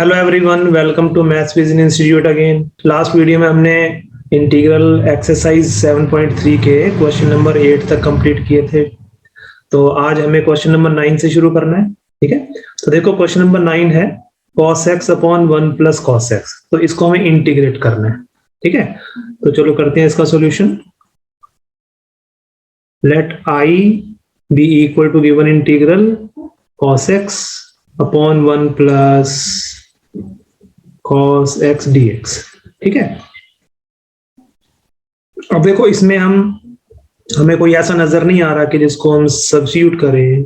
Hello everyone, welcome to maths vision institute again. Last video में हमने integral exercise 7.3 के question number 8 तक complete किए थे। तो आज हमें क्वेश्चन नंबर 9 से शुरू करना है। ठीक है, तो देखो क्वेश्चन नंबर 9 है cos x upon 1 plus cos x। तो इसको हमें इंटीग्रेट करना है। ठीक है, तो चलो करते हैं इसका solution. Let i be equal to given integral cos x upon 1 plus cos x dx। ठीक है, अब देखो इसमें हमें कोई ऐसा नजर नहीं आ रहा कि जिसको हम सब्स्टिट्यूट करें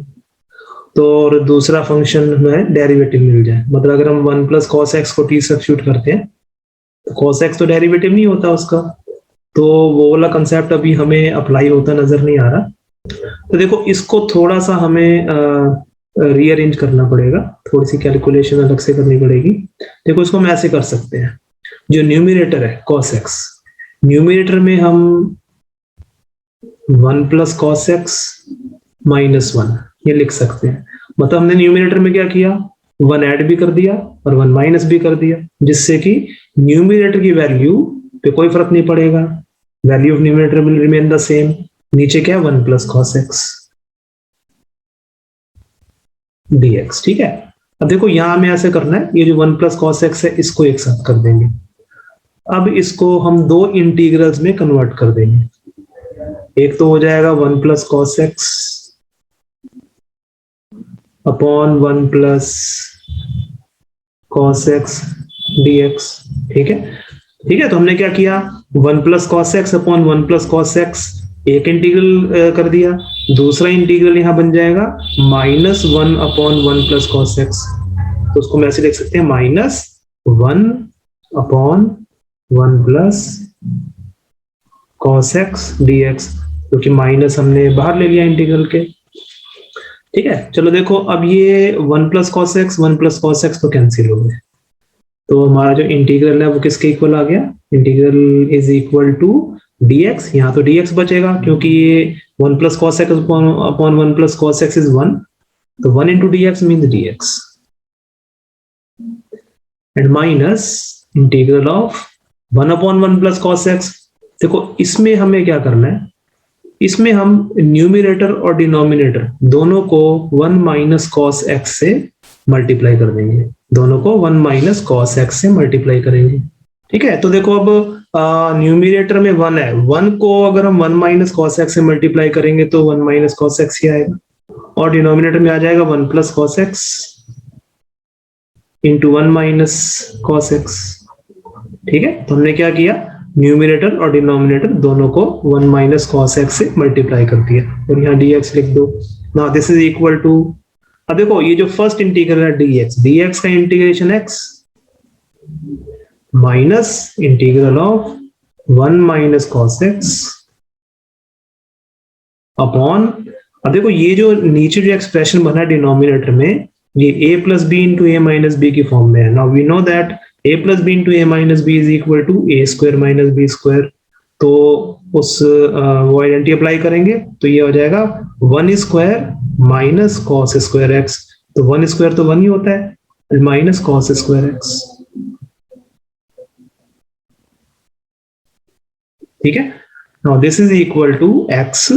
तो और दूसरा फंक्शन में डेरिवेटिव मिल जाए। मतलब अगर हम 1 प्लस cos x को t सब्स्टिट्यूट करते हैं तो cos x तो डेरिवेटिव नहीं होता उसका, तो वो वाला कंसेप्ट अभी हमें अप्लाई होता नजर नहीं आ रहा। तो देखो इसको थोड़ा सा हमें रीअरेंज करना पड़ेगा, थोड़ी सी कैलकुलेशन अलग से करनी पड़ेगी। देखो इसको हम ऐसे कर सकते हैं, जो न्यूमरेटर है cos x, न्यूमरेटर में हम 1 प्लस cos x माइनस 1 ये लिख सकते हैं। मतलब हमने न्यूमरेटर में क्या किया, 1 ऐड भी कर दिया और 1 माइनस भी कर दिया, जिससे कि न्यूमरेटर की वैल्यू पे कोई फर्क नहीं पड़ेगा, value of numerator will remain the same. नीचे क्या है, 1 प्लस cos x dx। ठीक है, अब देखो यहां हमें ऐसे करना है, ये जो 1 प्लस cos x है इसको एक साथ कर देंगे। अब इसको हम दो इंटीग्रल्स में कन्वर्ट कर देंगे। एक तो हो जाएगा 1 plus cos x upon 1 plus cos x dx। ठीक है, ठीक है, तो हमने क्या किया, 1 plus cos x upon 1 plus cos x एक इंटीग्रल कर दिया, दूसरा इंटीग्रल यहां बन जाएगा minus 1 upon 1 plus cos x। तो उसको हम ऐसे लिख सकते हैं minus 1 upon 1 plus cos x dx, क्योंकि माइनस हमने बाहर ले लिया इंटीग्रल के। ठीक है, चलो देखो अब ये 1 plus cos x 1 plus cos x तो कैंसिल हो गए, तो हमारा जो इंटीग्रल है वो किसके इक्वल आ गया, integral is equal to dx। यहाँ तो dx बचेगा क्योंकि ये 1 plus cos x upon 1 plus cos x is 1, तो 1 into dx means dx and minus integral of 1 upon 1 plus cos x। देखो इसमें हमें क्या करना है, इसमें हम न्यूमरेटर और डिनोमिनेटर दोनों को 1 माइनस cos x से मल्टीप्लाई कर देंगे, दोनों को 1 माइनस cos x से मल्टीप्लाई करेंगे। ठीक है, तो देखो अब न्यूमरेटर में 1 है, 1 को अगर हम 1 माइनस cos x से मल्टीप्लाई करेंगे तो 1 माइनस cos x ही आएगा, और डिनोमिनेटर में आ जाएगा 1 plus cos x into 1 minus cos x। ठीक है, तो हमने क्या किया, न्यूमरेटर और डिनोमिनेटर दोनों को 1 माइनस cos x से मल्टीप्लाई कर दिया, और यहाँ dx लिख दो। Now this is equal to, अब देखो ये जो फर्स्ट इंटीग्रल है dx का integration x minus integral of 1 minus cos x upon, अब देखो ये जो नीचे जो एक्सप्रेशन बना है डिनोमिनेटर में, ये a plus B into A minus B की फॉर्म में है। Now we know that a plus B into A minus B is equal to A square minus B square. तो उस वो आइडेंटिटी अप्लाई करेंगे तो ये हो जाएगा 1 square minus cos square x। तो 1 स्क्वायर तो 1 ही होता है, माइनस cos स्क्वायर x। ठीक है, now this is equal to x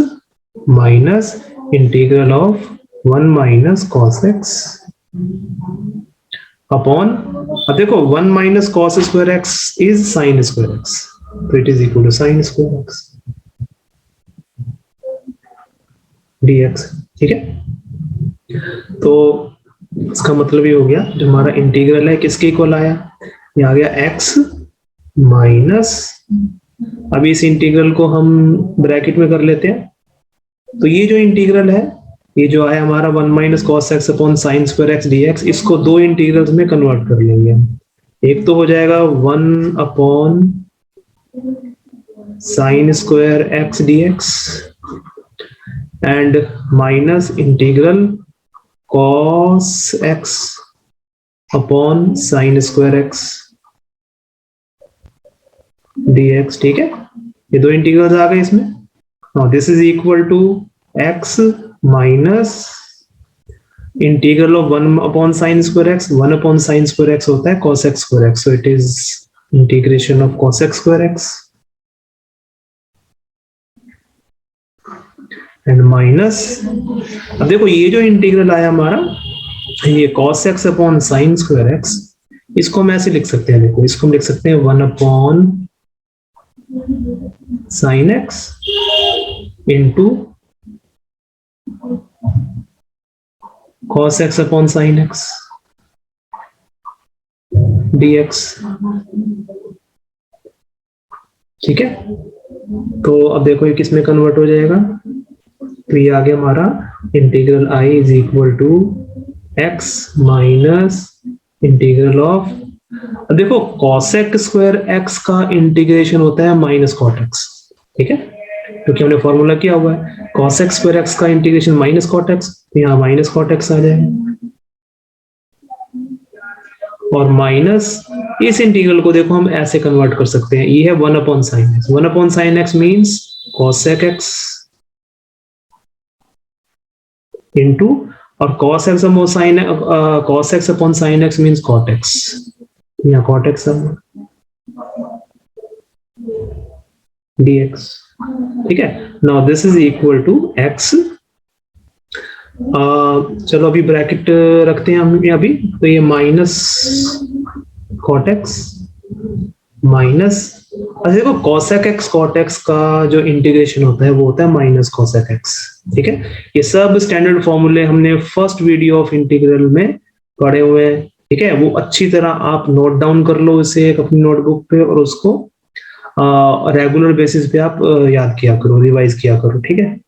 minus integral of 1 minus cos x upon, अब देखो 1 minus cos square x is sin square x, तो it is equal to sin square x dx। ठीक है, तो इसका मतलब ये हो गया जो हमारा इंटीग्रल है किसके इक्वल आया, ये आ गया x माइनस, अभी इस इंटीग्रल को हम ब्रैकेट में कर लेते हैं, तो ये जो इंटीग्रल है ये जो है हमारा 1 minus cos x upon sin square x dx, इसको दो इंटीग्रल्स में कन्वर्ट कर लेंगे हम। एक तो हो जाएगा 1 upon sin square x dx and minus integral cos x upon sin square x dx। ठीक है, ये दो इंटीग्रल्स आ गए इसमें। Now this is equal to x minus integral of 1/sin²x 1/sin² होता है cos x²x, so it is integration of cos x²x and minus, अब देखो ये जो इंटीग्रल आया हमारा, ये cos x/sin²x, इसको हम ऐसे लिख सकते हैं, देखो इसको हम लिख सकते हैं 1/sin x into cos x/sin x dx। ठीक है, तो अब देखो ये किस में कन्वर्ट हो जाएगा, तो ये आ गया हमारा integral I is equal to x minus integral of, अब देखो cos x² का इंटीग्रेशन होता है माइनस cot x, ठीक है, क्योंकि हमने फॉर्मूला किया हुआ है cos x² का इंटीग्रेशन माइनस cot x, तो यहाँ माइनस cot x आ जाएगा, और माइनस इस इंटीग्रल को देखो हम ऐसे कन्वर्ट कर सकते हैं, ये है 1/sin x, 1/sin x means cosec x into, और cos x/sin x means cot x, यहाँ cot x dx। ठीक है, now this is equal to x, चलो अभी ब्रैकेट रखते हैं हम अभी, तो ये माइनस cot x माइनस, अच्छा देखो cosec x cot x का जो इंटीग्रेशन होता है वो होता है माइनस cosec x। ठीक है, ये सब स्टैंडर्ड फॉर्मूले हमने फर्स्ट वीडियो ऑफ इंटीग्रल में पढ़े हुए हैं। ठीक है, वो अच्छी तरह आप नोट डाउन कर लो इसे एक अपनी नोटबुक पे, और उसको रेगुलर बेसिस पे आप याद किया करो, रिवाइज किया करो। ठीक है,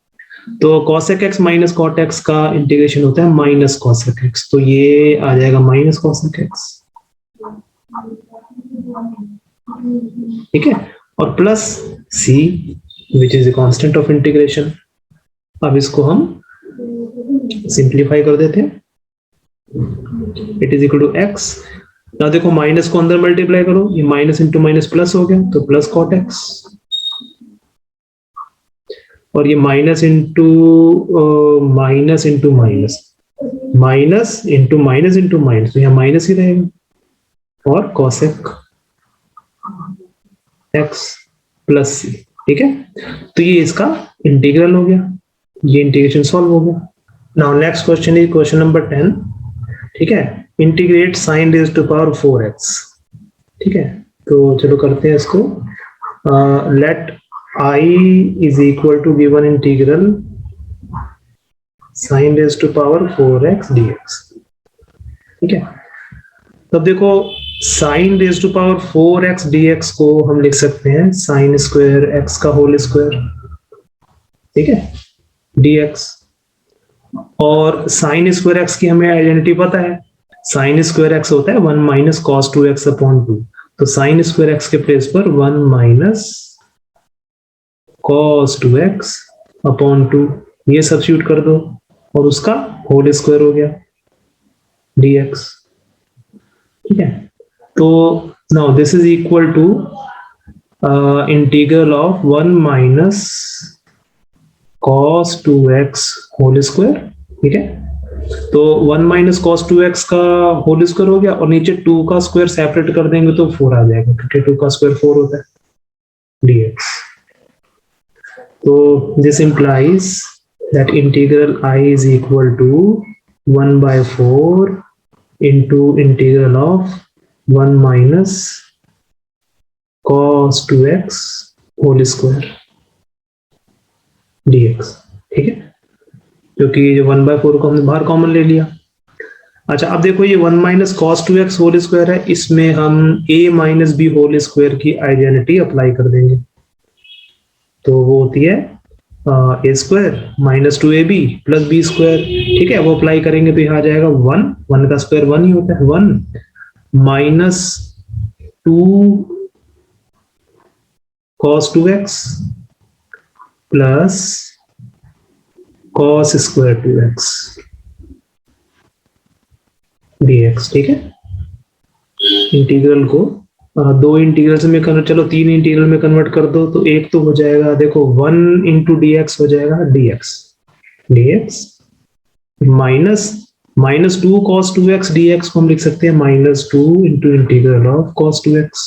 तो cosec x minus cot x का इंटीग्रेशन होता है माइनस cosec x, तो ये आ जाएगा माइनस cosec x। ठीक है, और plus c which is the constant of integration. अब इसको हम सिंप्लीफाई कर देते हैं, it is equal to x। ना देखो माइनस को अंदर मल्टीप्लाई करो, ये माइनस इंटू माइनस प्लस हो गया, तो प्लस cot x, और ये minus into minus into minus, minus into minus into minus, तो यहाँ माइनस ही रहेगा, और cosec x प्लस c। ठीक है, तो ये इसका इंटीग्रल हो गया, ये इंटीग्रेशन सॉल्व हो गया। Now next question is question number 10। ठीक है, integrate sin raised to power 4x। ठीक है, तो चलो करते हैं इसको। Let I is equal to given integral sin raised to power 4x dx। ठीक है, तब देखो sin raised to power 4x dx को हम लिख सकते हैं sin स्क्वायर x का होल स्क्वायर। ठीक है, dx, और sin स्क्वायर x की हमें आइडेंटिटी पता है, sin स्क्वायर x होता है 1 माइनस cos 2x अपॉन 2, तो sin स्क्वायर x के प्लेस पर 1 माइनस cos 2x अपॉन 2 ये सब्स्टिट्यूट कर दो, और उसका होल स्क्वायर हो गया dx। ठीक है, तो now this is equal to integral of 1 minus cos 2x whole square. ठीक है, तो 1 माइनस cos 2x का होल स्क्वायर हो गया, और नीचे 2 का स्क्वायर सेपरेट कर देंगे तो 4 आ जाएगा, क्योंकि 2 का स्क्वायर 4 होता है dx। तो this implies that integral I is equal to 1/4 into integral of 1 minus cos 2x whole square dx। ठीक है, क्योंकि जो 1/4 को हमने बाहर कॉमन ले लिया। अच्छा, अब देखो ये 1 minus cos 2x whole square है, इसमें हम a minus b whole square की आइडेंटिटी अप्लाई कर देंगे, तो वो होती है A square minus 2ab plus B square. ठीक है, वो अप्लाई करेंगे तो यहाँ आ जाएगा 1 का स्क्वायर 1 ही होता है, 1 minus 2 cos 2x plus cos square 2x dx। ठीक है, इंटीग्रल को दो इंटीग्रल में कन्वर्ट, चलो 3 इंटीग्रल में कन्वर्ट कर दो, तो एक तो हो जाएगा देखो 1 इंटू dx हो जाएगा dx minus minus two cos two X D X को हम लिख सकते हैं minus two into integral of cos two X,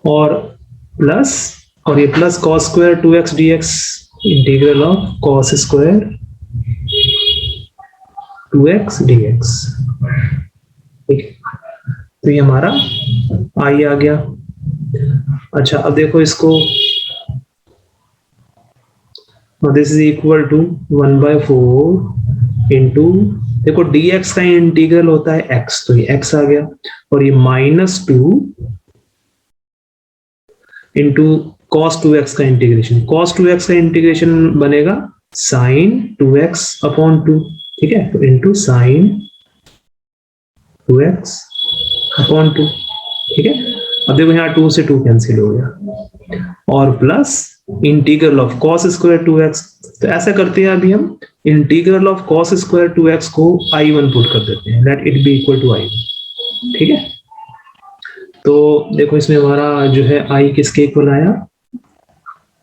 और प्लस, और ये plus cos square two X D X integral of cos square two X D X. ठीक है, तो ये हमारा आई आ गया। अच्छा अब देखो इसको, this is equal to 1/4 into, देखो dx का इंटीग्रल होता है x, तो ये x आ गया, और ये -2 इंटू cos 2x का इंटीग्रेशन, cos 2x का इंटीग्रेशन बनेगा sin 2x अपॉन 2, ठीक है, तो इंटू sin 2x अपॉन 2, ठीक है। अब देखो यहाँ 2 से 2 कैंसिल हो गया, और plus integral of cos square 2x, तो ऐसा करते हैं अभी हम integral of cos square 2x को I1 पुट कर देते हैं, let it be equal to I1, ठीक है। तो देखो इसमें हमारा जो है I किसके इक्वल आया,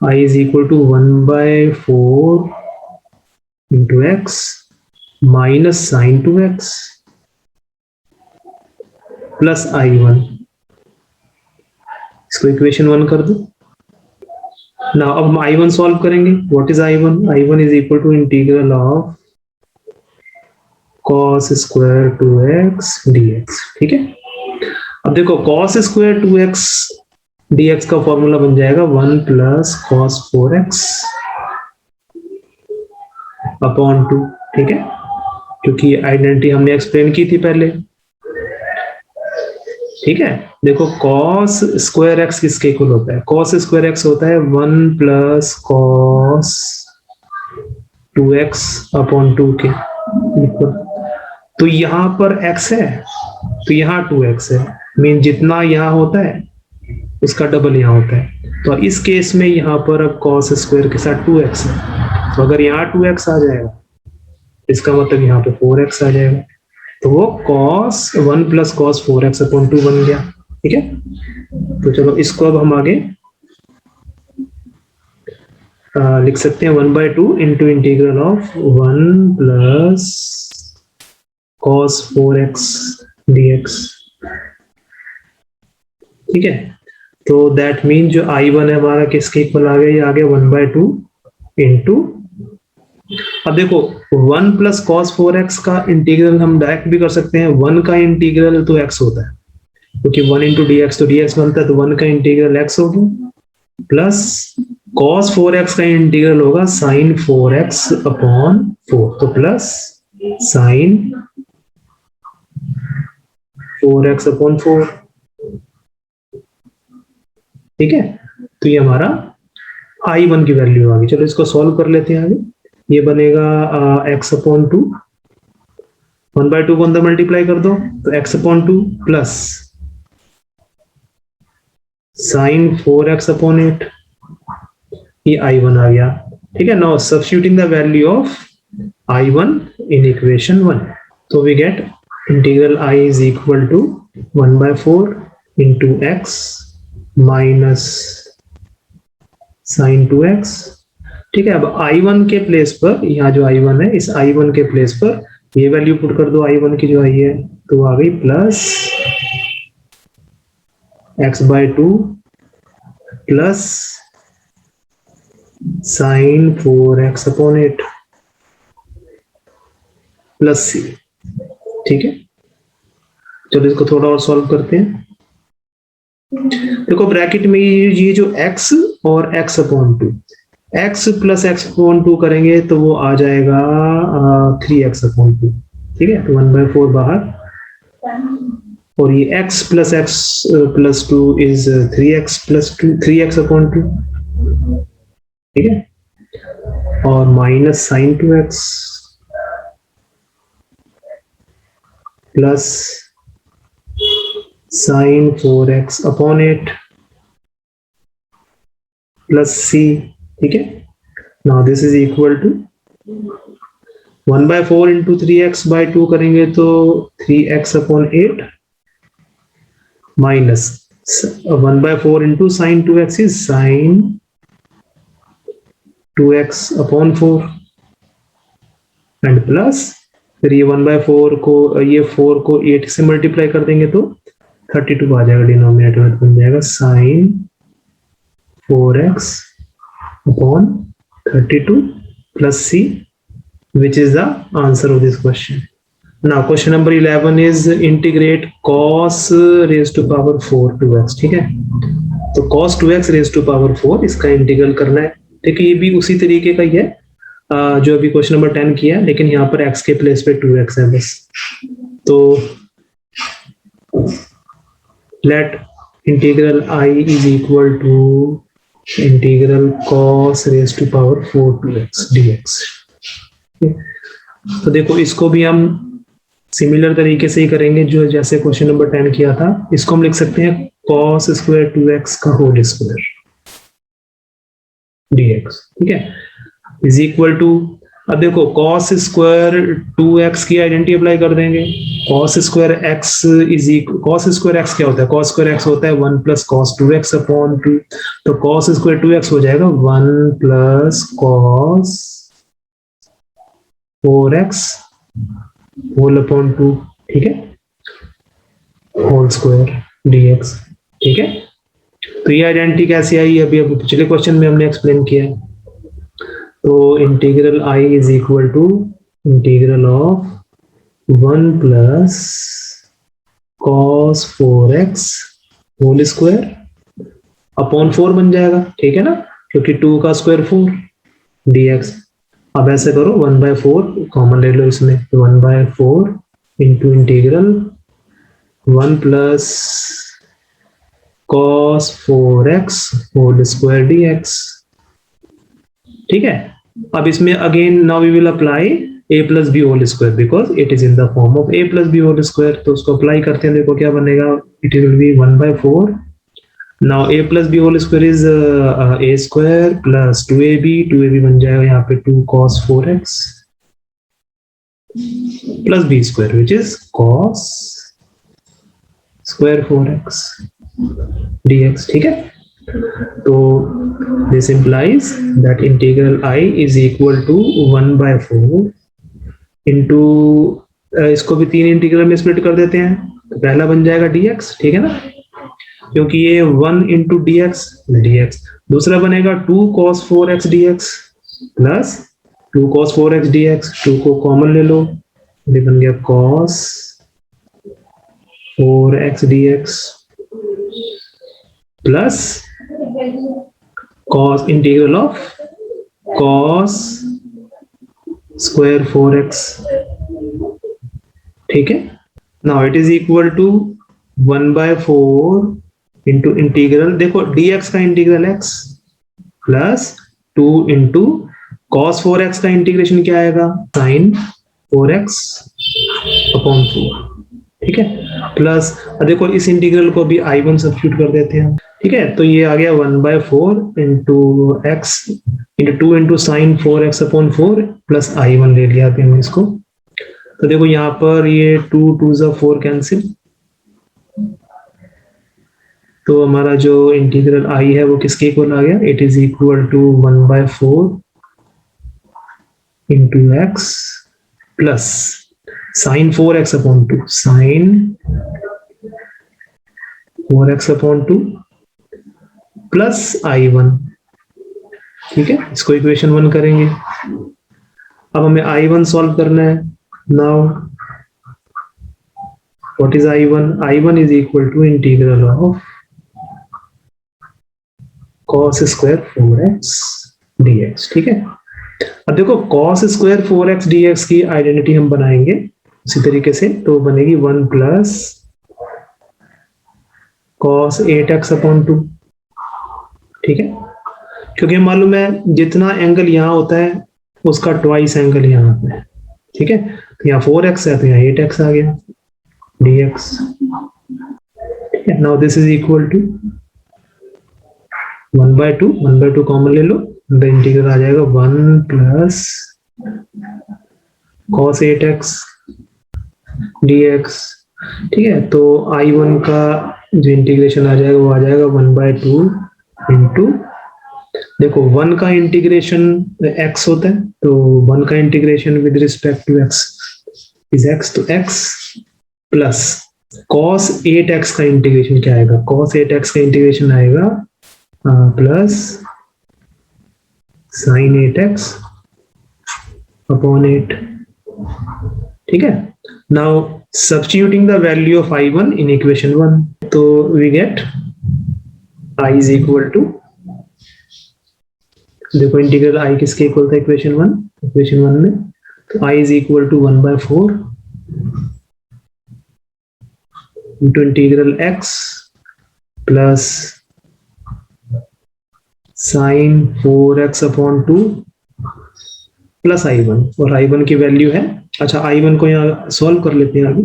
I is equal to 1/4 into X minus sine 2x plus I1, इसको इक्वेशन 1 कर दो ना। अब हम I1 सॉल्व करेंगे, what is I1, I1 is equal to integral of cos square 2x dx, ठीक है। अब देखो cos स्क्वायर 2x dx का फॉर्मूला बन जाएगा 1 प्लस cos 4x अपॉन 2, ठीक है, क्योंकि आइडेंटिटी हमने एक्सप्लेन की थी पहले, ठीक है। देखो cos स्क्वायर x किसके इक्वल होता है, cos स्क्वायर x होता है 1 प्लस cos 2x अपॉन 2 के इक्वल, तो यहां पर x है तो यहाँ 2x है, मीन जितना यहाँ होता है उसका डबल यहाँ होता है, तो इस केस में यहाँ पर अब cos स्क्वायर के साथ 2x है, तो अगर यहाँ 2x आ जाएगा इसका मतलब यहाँ पे 4x आ जाएगा, तो वो cos 1 plus cos 4x upon 2 बन गया, ठीक है। तो चलो इसको अब हम आगे लिख सकते हैं 1/2 into integral of 1 plus cos 4x dx, ठीक है। तो दैट मीन जो I1 है हमारा किसके इक्वल आ गया, ये आ गया 1/2 इंटू, अब देखो 1 प्लस cos 4x का इंटीग्रल हम डायरेक्ट भी कर सकते हैं, 1 का इंटीग्रल तो x होता है, क्योंकि 1 इंटू dx तो dx बनता है, तो 1 का इंटीग्रल x होगा, प्लस cos 4x का इंटीग्रल होगा sin 4x अपॉन 4, तो प्लस sin 4x अपॉन 4, ठीक है। तो ये हमारा I1 की वैल्यू आ गई। चलो इसको सॉल्व कर लेते हैं आगे, ये बनेगा x अपॉन 2, 1/2 को अंदर मल्टीप्लाई कर दो तो x upon 2 plus sine 4x upon 8, ये I1 आ गया, ठीक है। Now substituting the value of I1 in equation 1, तो we get integral I is equal to 1/4 into x minus sine 2x, ठीक है। अब I1 के प्लेस पर, यहाँ जो I1 है इस I1 के प्लेस पर ये वैल्यू पुट कर दो I1 की जो आई है, तो आ गई plus x/2 plus sine 4x upon 8 plus c, ठीक है। चलो इसको थोड़ा और सॉल्व करते हैं। देखो ब्रैकेट में ये जो x और x upon 2, x plus x upon 2 करेंगे तो वो आ जाएगा 3x अपॉन 2, ठीक है। तो 1/4 बाहर, और ये x plus x plus 2 is 3x plus 2, 3x upon 2, ठीक है, और minus sine 2x plus sine 4x upon 8 plus c, ठीक है। Now this is equal to 1/4 into 3x/2 करेंगे तो 3x upon 8 minus 1/4 into sine 2x is sine 2x upon 4, and plus फिर ये 1/4 को, ये 4 को 8 से मल्टीप्लाई कर देंगे तो 32 आ जाएगा, डिनोमिनेटर में बन जाएगा sin 4x upon 32 plus c, which is the answer of this question. Now question number 11 is integrate cos raised to power 4 2x. ठीक है, तो cos 2x raised to power 4 इसका इंटीग्रल करना है। देखिए ये भी उसी तरीके का ही है जो अभी क्वेश्चन नंबर 10 किया है, लेकिन यहाँ पर x के प्लेस पे 2x है बस। तो let integral I is equal to integral cos raised to power 4 2x dx। तो देखो इसको भी हम सिमिलर तरीके से ही करेंगे जो जैसे क्वेश्चन नंबर 10 किया था। इसको हम लिख सकते हैं cos स्क्वायर 2x का होल स्क्वायर dx। ठीक है, इज इक्वल टू, अब देखो cos स्क्वायर 2x की आइडेंटिटी अप्लाई कर देंगे। cos square x is equal, cos square x क्या होता है? cos स्क्वायर x होता है 1 प्लस cos 2x अपॉन 2। तो cos स्क्वायर 2x हो जाएगा 1 plus cos 4x whole upon 2। ठीक है, होल स्क्वायर dx। ठीक है, तो ये आइडेंटिटी कैसे आई? अभी पिछले क्वेश्चन में हमने एक्सप्लेन किया है। तो integral I is equal to integral of 1 plus cos 4x whole square upon 4 बन जाएगा। ठीक है ना, क्योंकि 2 का स्क्वायर 4 dx। अब ऐसे करो 1/4 कॉमन ले लो इसमें, तो 1/4 into integral 1 plus cos 4x whole square dx। ठीक है, अब इसमें again now we will apply a plus B whole square because it is in the form of a plus B whole square. तो उसको apply करते हैं, देखो क्या बनेगा, it will be 1/4। Now a plus B whole square is a square plus 2ab बन जाएगा यहाँ पे 2 cos 4x plus b square which is cos square 4x dx। ठीक है, तो this implies that integral I is equal to 1/4 into इसको भी 3 integral में स्प्लिट कर देते हैं। तो पहला बन जाएगा dx। ठीक है ना, क्योंकि ये 1 into dx। दूसरा बनेगा 2 cos 4x dx plus 2 cos 4x dx। 2 को कॉमन ले लो, ये बन गया cos 4x dx plus cos integral of cos square 4x। ठीक है, now it is equal to 1/4 into integral, देखो dx का integral x plus 2 into cos 4x का इंटीग्रेशन क्या आएगा, sin 4x अपॉन 4। ठीक है, प्लस देखो इस इंटीग्रल को भी I1 सब्स्टिट्यूट कर देते हैं। ठीक है, तो ये आ गया 1/4 into x into 2 into sign 4x upon 4 plus I1 ले लिया अभी हम इसको। तो देखो यहाँ पर ये 2 2 4 कैंसिल, तो हमारा जो इंटीग्रल I है वो किसके इक्वल आ गया, it is equal to 1/4 into x plus sine 4x upon 2, sine 4x upon 2 plus I1। ठीक है, इसको इक्वेशन 1 करेंगे। अब हमें I1 सॉल्व करना है। Now what is I1? I1 is equal to integral of cos square 4x dx। ठीक है, अब देखो cos स्क्वायर 4x dx की आइडेंटिटी हम बनाएंगे उसी तरीके से, तो बनेगी 1 प्लस cos 8x अपॉन 2। ठीक है, क्योंकि मालूम है जितना एंगल यहाँ होता है उसका ट्वाइस एंगल यहाँ आता है। ठीक है, तो यहाँ 4x है तो यहाँ 8x आ गया dx। ठीक है, now this is equal to 1/2 common ले लो, द इंटीग्रल आ जाएगा 1 प्लस cos 8x dx। ठीक है, तो I1 का जो इंटीग्रेशन आ जाएगा वो आ जाएगा 1/2 इंटू, देखो 1 का इंटीग्रेशन x होता है तो वन का integration with respect to X is X, तो एक्स प्लस cos 8x का इंटीग्रेशन क्या आएगा, cos 8x का इंटीग्रेशन आएगा प्लस sin 8x अपॉन 8। ठीक है, now substituting the value of I1 in equation 1, तो we get I is equal to, देखो इंटीग्रल I किसके इक्वल था इक्वेशन 1 में, तो I is equal to 1/4 into integral x plus sin 4x upon 2 plus I1, और I1 की value है, अच्छा I1 को यहाँ सॉल्व कर लेते हैं आगे।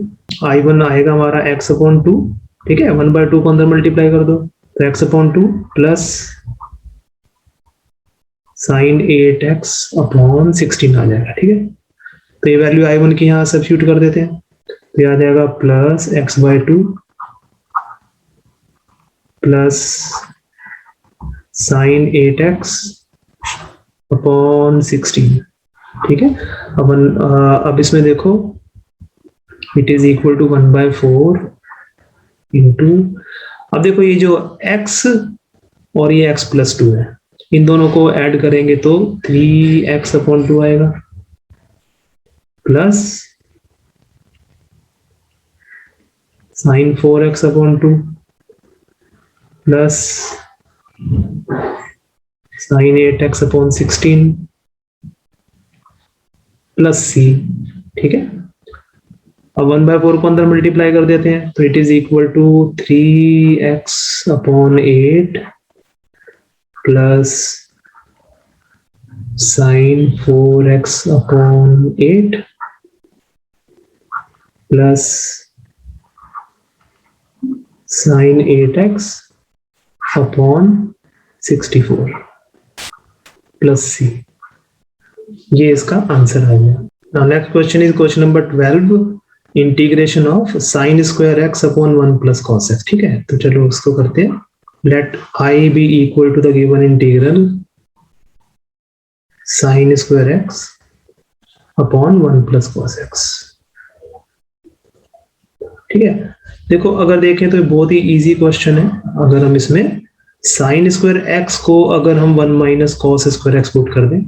I1 आएगा हमारा x अपॉन 2, ठीक है, 1/2 को अंदर मल्टीप्लाई कर दो, तो x upon 2 plus sin 8x upon 16 आ जाएगा। ठीक है, तो ये वैल्यू I1 की यहाँ सब्स्टिट्यूट कर देते हैं, तो यह आ जाएगा plus x/2 plus sin 8x upon 16। ठीक है, अब इसमें देखो it is equal to 1/4 into, अब देखो ये जो x और ये x प्लस 2 है, इन दोनों को ऐड करेंगे तो 3x अपॉन 2 आएगा plus sin 4x upon 2 plus sin 8x upon 16 plus c। ठीक है, अब 1/4 को अंदर मल्टीप्लाई कर देते हैं, तो it is equal to 3x upon 8 plus sin 4x upon 8 plus sin 8x upon 64 plus c। ये इसका आंसर आ गया। Now next question is question number 12, integration of sin square x upon 1 plus cos x। ठीक है, तो चलो उसको करते हैं। Let I be equal to the given integral sin square x upon 1 plus cos x। ठीक है, देखो अगर देखें तो बहुत ही इजी क्वेश्चन है। अगर हम इसमें sin स्क्वायर x को अगर हम 1 minus cos square x put कर दें,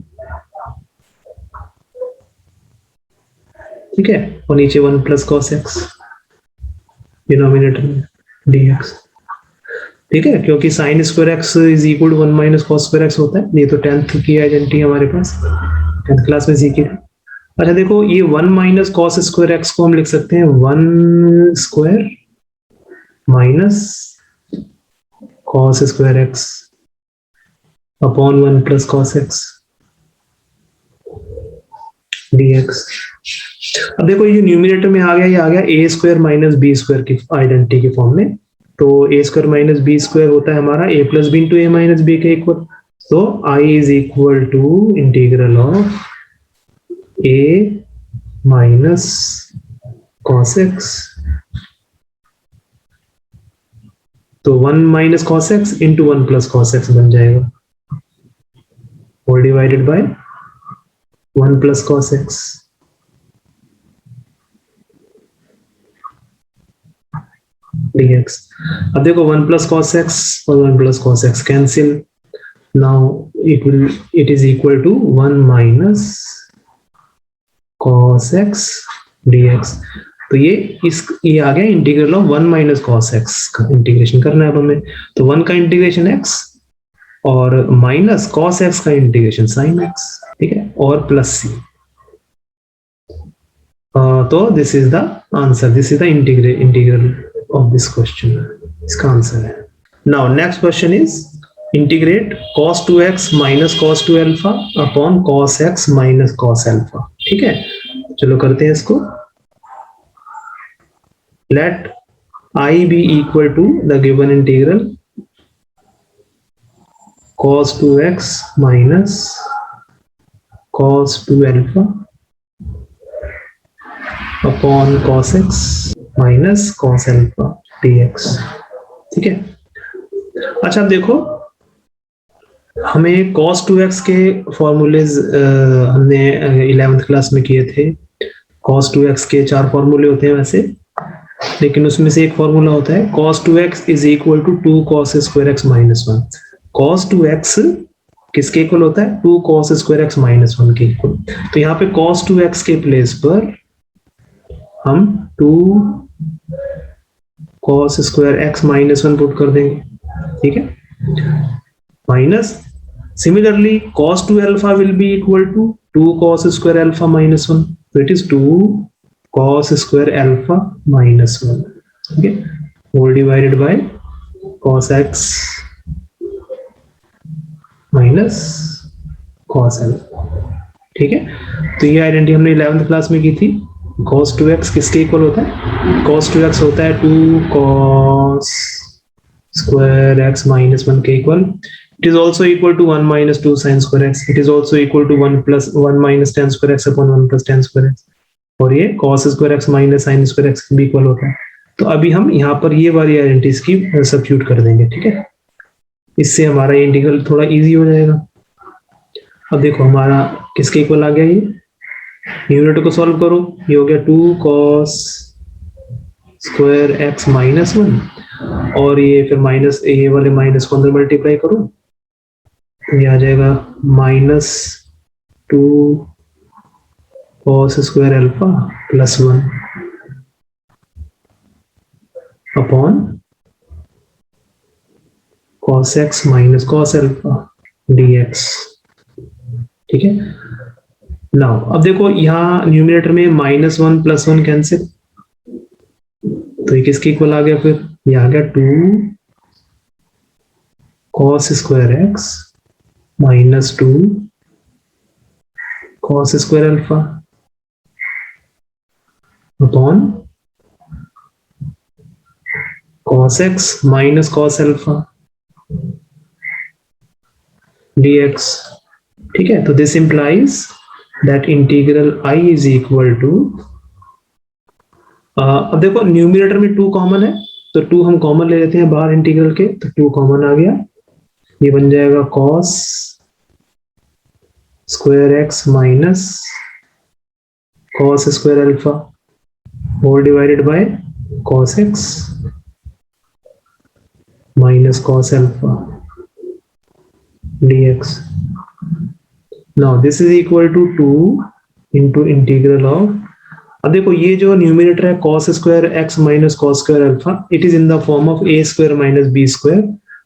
ठीक है, और नीचे 1 प्लस cos x डिनोमिनेटर में dx। ठीक है, क्योंकि sin square x is equal to 1 minus cos square x होता है। ये तो 10th की आइडेंटिटी हमारे पास, 10th क्लास में सीखी थी। अच्छा देखो, ये 1 माइनस cos स्क्वायर x को हम लिख सकते हैं 1 square minus cos square x upon 1 plus cos x dx। अब देखो ये न्यूमिनेटर में आ गया, ये आ गया a square minus B square की आइडेंटिटी के फॉर्म में। तो a square minus B square होता है हमारा a plus B into a minus b के इक्वल। तो I is equal to integral of a minus cos x, तो 1 minus cos x into 1 plus cos x बन जाएगा, whole divided by 1 plus cos x। dx। अब देखो 1 plus cos x और 1 plus cos x cancel, now it is equal to 1 minus cos x dx। तो ये आ गया integral of 1 minus cos x का इंटीग्रेशन करना है अब हमें। तो 1 का इंटीग्रेशन x और माइनस cos x का इंटीग्रेशन sin x। ठीक है, और प्लस c। तो this is the answer, this is the integral of this question, इसका आंसर है। Now next question is integrate cos 2x minus cos 2 alpha upon cos x minus cos alpha. ठीक है, चलो करते हैं इसको। Let I be equal to the given integral cos 2x minus cos 2 alpha upon cos x minus cos alpha dx। ठीक है, अच्छा अब देखो हमें cos 2x के फॉर्मूलेज हमने 11th क्लास में किए थे। cos 2x के 4 फॉर्मूले होते हैं वैसे, लेकिन उसमें से एक फॉर्मूला होता है cos 2x is equal to 2 cos square x minus 1। cos 2x किसके इक्वल होता है? 2 cos स्क्वायर x माइनस 1 के इक्वल। तो यहाँ पे cos 2x के प्लेस पर हम 2 cos square x minus 1 put कर देंगे, ठीक है, minus similarly cos 2 alpha will be equal to 2 cos square alpha minus 1, so it is 2 cos square alpha minus 1, okay, whole divided by cos x minus cos alpha, ठीक है। तो ये identity हमने 11th class में की थी। cos 2x किसके equal होता है? cos 2x होता है 2 cos square x minus 1 के equal. It is also equal to 1 minus 2 sin square x. It is also equal to 1 plus 1 minus tan square x upon 1 plus tan square x. और ये cos square x minus sin square x भी equal होता है। तो अभी हम यहाँ पर ये वाली आइडेंटिटीज की सब्स्टिट्यूट कर देंगे, ठीक है। इससे हमारा ये इंटीग्रल थोड़ा इजी हो जाएगा। अब देखो हमारा किसके इक्वल आ गया, ये न्यूमरेटर को सॉल्व करो, ये हो गया 2 cos स्क्वायर x माइनस 1, और ये फिर माइनस ये वाले माइनस को अंदर मल्टीप्लाई करो, ये आ जाएगा minus 2 cos square alpha plus 1 upon cos x minus cos alpha dx, ठीक है। नाउ अब देखो यहाँ न्यूमरेटर में माइनस 1 प्लस 1 कैंसिल, तो ये किसके इक्वल आ गया? फिर ये आ गया 2 cos square x minus 2 cos square alpha upon cos x minus cos alpha dx, ठीक है। तो this implies that integral I is equal to, अब देखो न्यूमरेटर में 2 कॉमन है, तो 2 हम कॉमन ले लेते हैं बाहर इंटीग्रल के, तो 2 कॉमन आ गया, ये बन जाएगा cos square x minus cos square alpha whole divided by cos x minus cos alpha dx। Now this is equal to 2 into integral of, अब देखो ये जो न्यूमरेटर है cos square x minus cos square alpha, it is in the form of a square minus b square,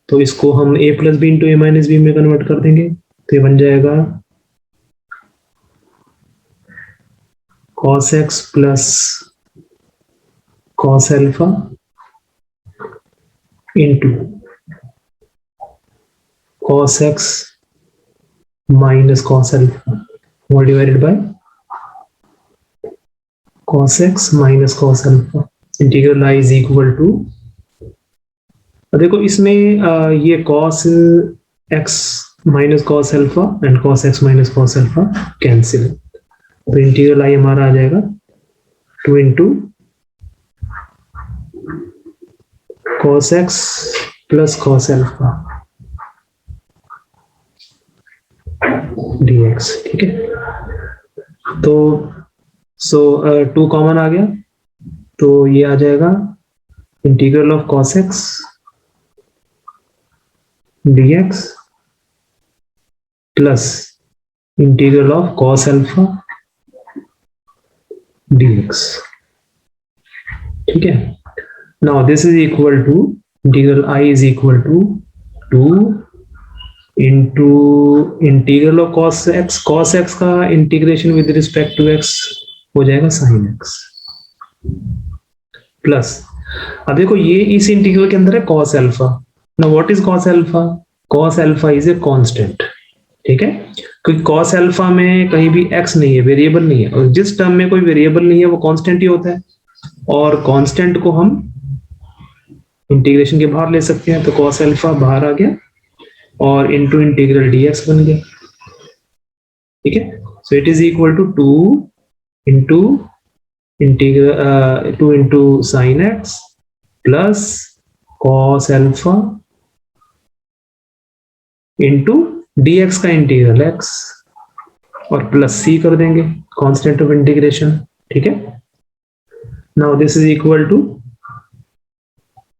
तो इसको हम a plus B into A minus b में convert कर देंगे, तो ये बन जाएगा cos x plus cos alpha into cos x minus cos alpha whole divided by cos x minus cos alpha, integral I is equal to, देखो इसमें ये cos x minus cos alpha and cos x minus cos alpha cancel, तो integral I हमारा आ जाएगा 2 into cos x plus cos alpha dx, ठीक है। तो 2 कॉमन आ गया, तो ये आ जाएगा integral of cos x dx plus integral of cos alpha dx, ठीक है। Now this is equal to integral I is equal to 2 into integral of cos x का integration with respect to x हो जाएगा sin x plus, अब देखो ये इस integral के अंदर है cos alpha. Now what is cos alpha? cos alpha is a constant, ठीक है, क्योंकि cos अल्फा में कहीं भी x नहीं है, वेरिएबल नहीं है, और जिस टर्म में कोई वेरिएबल नहीं है वो कांस्टेंट ही होता है, और कांस्टेंट को हम इंटीग्रेशन के बाहर ले सकते हैं, तो cos अल्फा बाहर आ गया और इनटू इंटीग्रल dx बन गया, ठीक है। So it is equal to 2 into integral 2 into sine x plus cos alpha into dx का इंटीग्रल x और प्लस c कर देंगे कांस्टेंट ऑफ इंटीग्रेशन, ठीक है। Now this is equal to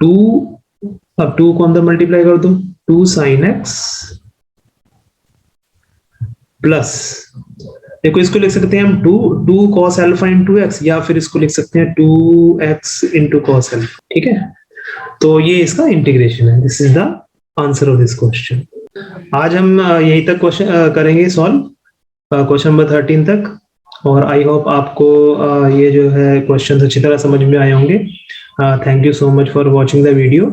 2, अब 2 को अंदर मल्टीप्लाई कर दो, 2 sin x प्लस, देखो इसको लिख सकते हैं हम 2 cos अल्फा इंटू एक्स, या फिर इसको लिख सकते हैं 2x इंटू कॉस अल्फा, ठीक है। तो ये इसका इंटीग्रेशन है। This is the answer of this question. आज हम यहीं तक क्वेश्चन करेंगे सॉल्व, क्वेश्चन नंबर 13 तक, और आई होप आपको ये जो है क्वेश्चन अच्छी तरह समझ में आए होंगे। Thank you so much for watching the video.